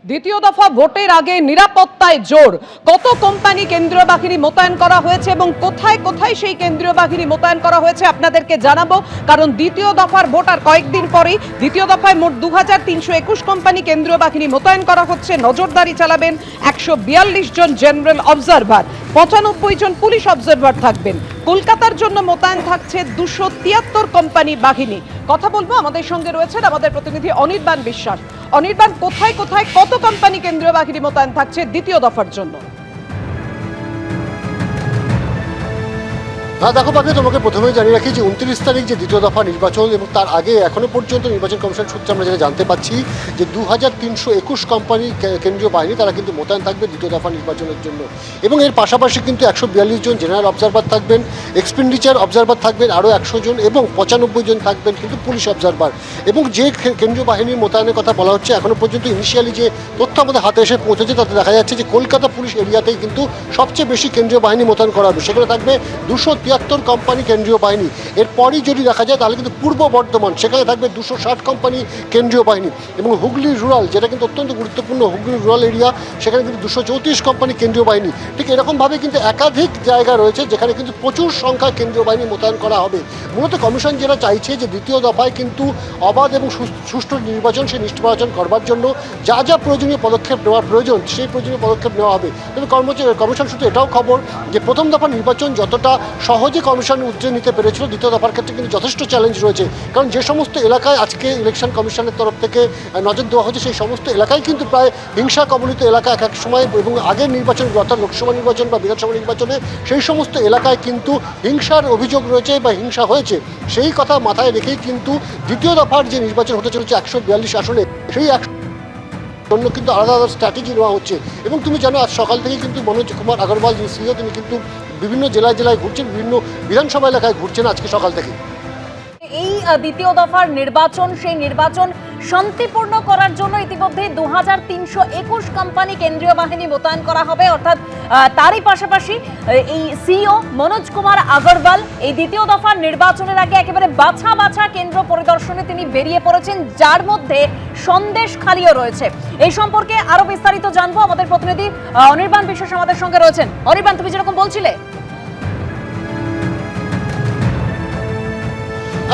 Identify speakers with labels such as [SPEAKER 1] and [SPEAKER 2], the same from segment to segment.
[SPEAKER 1] দ্বিতীয় দফা ভোটের আগে নিরাপত্তায় জোর। কত কোম্পানি কেন্দ্রীয় বাহিনী মোতায়েন করা হয়েছে এবং কোথায় কোথায় সেই কেন্দ্রীয় বাহিনী মোতায়েন করা হয়েছে আপনাদেরকে জানাবো, কারণ দ্বিতীয় দফার ভোট আর কয়েকদিন পরেই। দ্বিতীয় দফায় মোট 2321 কোম্পানি কেন্দ্রীয় বাহিনী মোতায়েন করা হচ্ছে। নজরদারি চালাবেন 142 জন জেনারেল অবজারভার, 95 জন পুলিশ অবজারভার থাকবেন। কলকাতার জন্য মোতায়েন থাকছে 273 কোম্পানি বাহিনী। কথা বলবো, আমাদের সঙ্গে রয়েছেন আমাদের প্রতিনিধি অনির্বাণ বিশ্বাস। অনির্বাণ, কোথায় কোথায় কত কোম্পানি কেন্দ্রীয় বাহিনী মোতায়েন থাকছে দ্বিতীয় দফার জন্য?
[SPEAKER 2] দেখো পাখি, তোমাকে প্রথমেই জানিয়ে রাখি যে 29 তারিখ যে দ্বিতীয় দফা নির্বাচন এবং তার আগে এখনো পর্যন্ত নির্বাচন কমিশন সূত্রে আমরা যেটা জানতে পাচ্ছি যে 2321 কোম্পানি কেন্দ্রীয় বাহিনী তারা কিন্তু মোতায়েন থাকবে দ্বিতীয় দফা নির্বাচনের জন্য। এবং এর পাশাপাশি কিন্তু 142 জন জেনারেল অবজারভার থাকবেন, এক্সপেন্ডিচার অবজারভার থাকবেন আরও 100 জন এবং 95 জন থাকবেন কিন্তু পুলিশ অবজারভার। এবং যে কেন্দ্রীয় বাহিনীর মোতায়েনের কথা বলা হচ্ছে, এখনো পর্যন্ত ইনিশিয়ালি যে তথ্য আমাদের হাতে এসে পৌঁছেছে তাতে দেখা যাচ্ছে যে কলকাতা পুলিশ এরিয়াতেই কিন্তু সবচেয়ে বেশি কেন্দ্রীয় বাহিনী মোতায়েন করা হবে। সেখানে থাকবে 273 কোম্পানি কেন্দ্রীয় বাহিনী। এরপরই যদি দেখা যায় তাহলে কিন্তু পূর্ব বর্ধমান, সেখানে থাকবে 260 কোম্পানি কেন্দ্রীয় বাহিনী। এবং হুগলি রুরাল, যেটা কিন্তু অত্যন্ত গুরুত্বপূর্ণ, হুগলি রুরাল এরিয়া, সেখানে কিন্তু 234 কোম্পানি কেন্দ্রীয় বাহিনী। ঠিক এরকমভাবে কিন্তু একাধিক জায়গা রয়েছে যেখানে কিন্তু প্রচুর সংখ্যায় কেন্দ্রীয় বাহিনী মোতায়েন করা হবে। মূলত কমিশন যেটা চাইছে যে দ্বিতীয় দফায় কিন্তু অবাধ এবং সুষ্ঠু নির্বাচন, সেই নির্বাচন করবার জন্য যা যা প্রয়োজনীয় পদক্ষেপ নেওয়ার প্রয়োজন সেই প্রয়োজনীয় পদক্ষেপ নেওয়া হবে। তবে কমিশন সূত্রে এটাও খবর যে প্রথম দফা নির্বাচন যতটা সহজে কমিশন উদ্রে নিতে পেরেছিল, দ্বিতীয় দফার ক্ষেত্রে কিন্তু যথেষ্ট চ্যালেঞ্জ রয়েছে। কারণ যে সমস্ত এলাকায় আজকে ইলেকশন কমিশনের তরফ থেকে নজর দেওয়া হচ্ছে সেই সমস্ত এলাকায় কিন্তু প্রায় হিংসা কবলিত এলাকা এক এক সময়, এবং আগের নির্বাচন অর্থাৎ লোকসভা নির্বাচন বা বিধানসভা নির্বাচনে সেই সমস্ত এলাকায় কিন্তু হিংসার অভিযোগ রয়েছে বা হিংসা হয়েছে। সেই কথা মাথায় রেখেই কিন্তু দ্বিতীয় দফার যে নির্বাচন হতে চলেছে 142 আসনে, সেই জন্য কিন্তু আলাদা আলাদা স্ট্র্যাটেজি নেওয়া হচ্ছে। এবং তুমি জানো আজ সকাল থেকে কিন্তু মনোজ কুমার আগরওয়াল যিনি সিইও, তিনি কিন্তু বিভিন্ন জেলায় জেলায় ঘুরছেন, বিভিন্ন বিধানসভা এলাকায় ঘুরছেন আজকে সকাল থেকে।
[SPEAKER 3] এই দ্বিতীয় দফার নির্বাচন, সেই নির্বাচন শান্তিপূর্ণ করার জন্য ইতিমধ্যে 2321 কোম্পানি কেন্দ্রীয় বাহিনী মোতায়েন করা হবে। অর্থাৎ তারই পাশাপাশি এই সিইও মনোজ কুমার আগরওয়াল এই দ্বিতীয় দফার নির্বাচনের আগে একেবারে বাছা বাছা কেন্দ্র পরিদর্শনে তিনি বেরিয়ে পড়েছেন, যার মধ্যে সন্দেশখালীও রয়েছে। এই সম্পর্কে আরো বিস্তারিত জানবো, আমাদের প্রতিনিধি অনির্বাণ বিশ্বাস আমাদের সঙ্গে রয়েছেন। অনির্বাণ, তুমি যেরকম বলছিলে।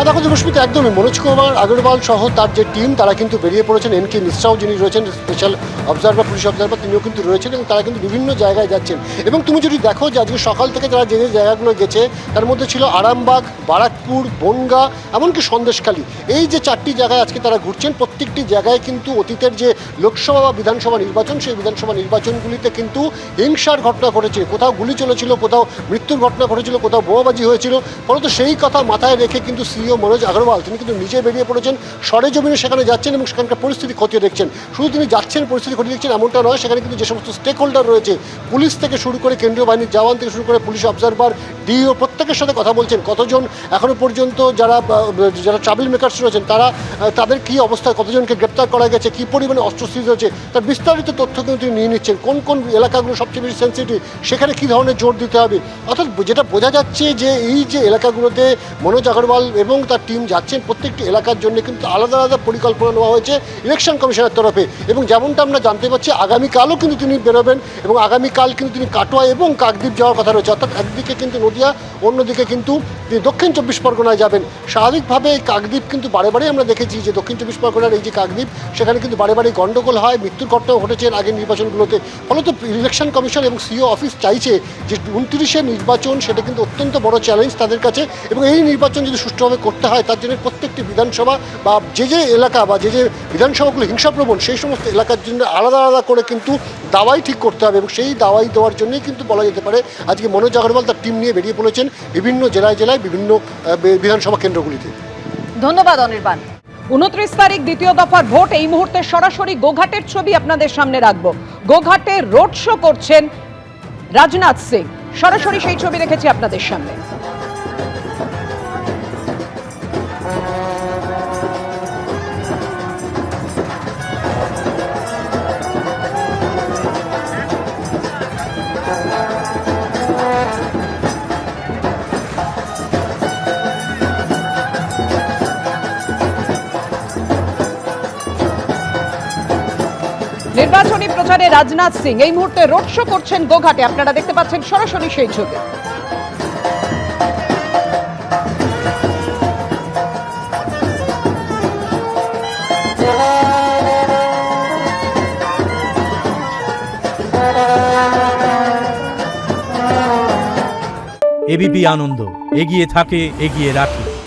[SPEAKER 2] দেখো দেবস্মিতা, একদমই মনোজ কুমার আগরওয়াল সহ তার যে টিম তারা কিন্তু বেরিয়ে পড়েছেন। এনকে মিশ্রাও যিনি রয়েছেন স্পেশাল অবজারভার, পুলিশ অবজারভার, তিনিও কিন্তু রয়েছেন এবং তারা কিন্তু বিভিন্ন জায়গায় যাচ্ছেন। এবং তুমি যদি দেখো যে আজকে সকাল থেকে তারা যে যে জায়গাগুলো গেছে তার মধ্যে ছিল আরামবাগ, বারাকপুর, বনগাঁ, এমনকি সন্দেশখালী। এই যে 4টি জায়গায় আজকে তারা ঘুরছেন, প্রত্যেকটি জায়গায় কিন্তু অতীতের যে লোকসভা বা বিধানসভা নির্বাচন, সেই বিধানসভা নির্বাচনগুলিতে কিন্তু হিংসার ঘটনা ঘটেছে। কোথাও গুলি চলেছিল, কোথাও মৃত্যুর ঘটনা ঘটেছিল, কোথাও বোমাবাজি হয়েছিল। ফলত সেই কথা মাথায় রেখে কিন্তু সিইও মনোজ আগরওয়াল তিনি কিন্তু নিজে বেরিয়ে পড়েছেন, সরেজমিনে সেখানে যাচ্ছেন এবং সেখানকার পরিস্থিতি খতিয়ে দেখছেন। শুধু তিনি যাচ্ছেন, পরিস্থিতি খতিয়ে দেখছেন এমনটা নয়, সেখানে কিন্তু যে সমস্ত স্টেক হোল্ডার রয়েছে, পুলিশ থেকে শুরু করে কেন্দ্রীয় বাহিনীর জওয়ান থেকে শুরু করে পুলিশ অবজারভার, ডিও, প্রত্যেকের সাথে কথা বলছেন। কতজন এখনো পর্যন্ত যারা ট্রাভেল মেকার্স রয়েছেন তাদের কী অবস্থায়, কতজনকে গ্রেপ্তার করা গেছে, কী পরিমাণে অস্ত্র সিজ হয়েছে, তার বিস্তারিত তথ্য কিন্তু তিনি নিয়ে নিচ্ছেন। কোন কোন এলাকাগুলো সবচেয়ে বেশি সেন্সিটিভ, সেখানে কী ধরনের জোর দিতে হবে। অর্থাৎ যেটা বোঝা যাচ্ছে যে এই যে এলাকাগুলোতে মনোজ আগরওয়াল এবং তার টিম যাচ্ছেন, প্রত্যেকটি এলাকার জন্য কিন্তু আলাদা আলাদা পরিকল্পনা নেওয়া হয়েছে ইলেকশন কমিশনের তরফে। এবং যেমনটা আমরা জানতে পারছি আগামীকালও কিন্তু তিনি বেরোবেন এবং আগামীকাল কিন্তু তিনি কাটোয়া এবং কাকদ্বীপ যাওয়ার কথা রয়েছে। অর্থাৎ একদিকে কিন্তু নদিয়া, অন্যদিকে কিন্তু তিনি দক্ষিণ 24 পরগনায় যাবেন। স্বাভাবিকভাবে এই কাকদ্বীপ কিন্তু বারে বারে আমরা দেখেছি যে দক্ষিণ 24 পরগনার এই যে কাকদ্বীপ, সেখানে কিন্তু বারে বারে গণ্ডগোল হয়, মৃত্যুর ঘটনাও ঘটেছে আগের নির্বাচনগুলোতে। ফলত ইলেকশন কমিশন এবং সিইও অফিস চাইছে যে 29-এর নির্বাচন সেটা কিন্তু অত্যন্ত বড় চ্যালেঞ্জ তাদের কাছে, এবং এই নির্বাচন যদি সুষ্ঠুভাবে করতে হয় তার জন্য প্রত্যেকটি বিধানসভা বা যে যে এলাকা বা যে যে বিধানসভাগুলো হিংসাপ্রবণ, সেই সমস্ত এলাকার জন্য আলাদা আলাদা করে কিন্তু দাওয়াই ঠিক করতে হবে। এবং সেই দাওয়াই দেওয়ার জন্যই কিন্তু বলা যেতে পারে আজকে মনোজ আগরওয়াল তার টিম নিয়ে বেরিয়ে পড়েছেন বিভিন্ন জেলায় জেলায় বিভিন্ন বিধানসভা কেন্দ্রগুলিতে।
[SPEAKER 3] ধন্যবাদ অনির্বাণ।
[SPEAKER 1] 29 তারিখ দ্বিতীয় দফার ভোট। এই মুহূর্তে সরাসরি গোঘাটের ছবি আপনাদের সামনে রাখবো। গোঘাটে রোড শো করছেন রাজনাথ সিং, সরাসরি সেই ছবি রেখেছি আপনাদের সামনে। নির্বাচনী প্রচারে রাজনাথ সিং এই মুহূর্তে রোড শো করছেন গোঘাটে। আপনারা দেখতে পাচ্ছেন সরাসরি সেই ছবি।
[SPEAKER 4] এবিপি আনন্দ, এগিয়ে থাকে, এগিয়ে রাখে।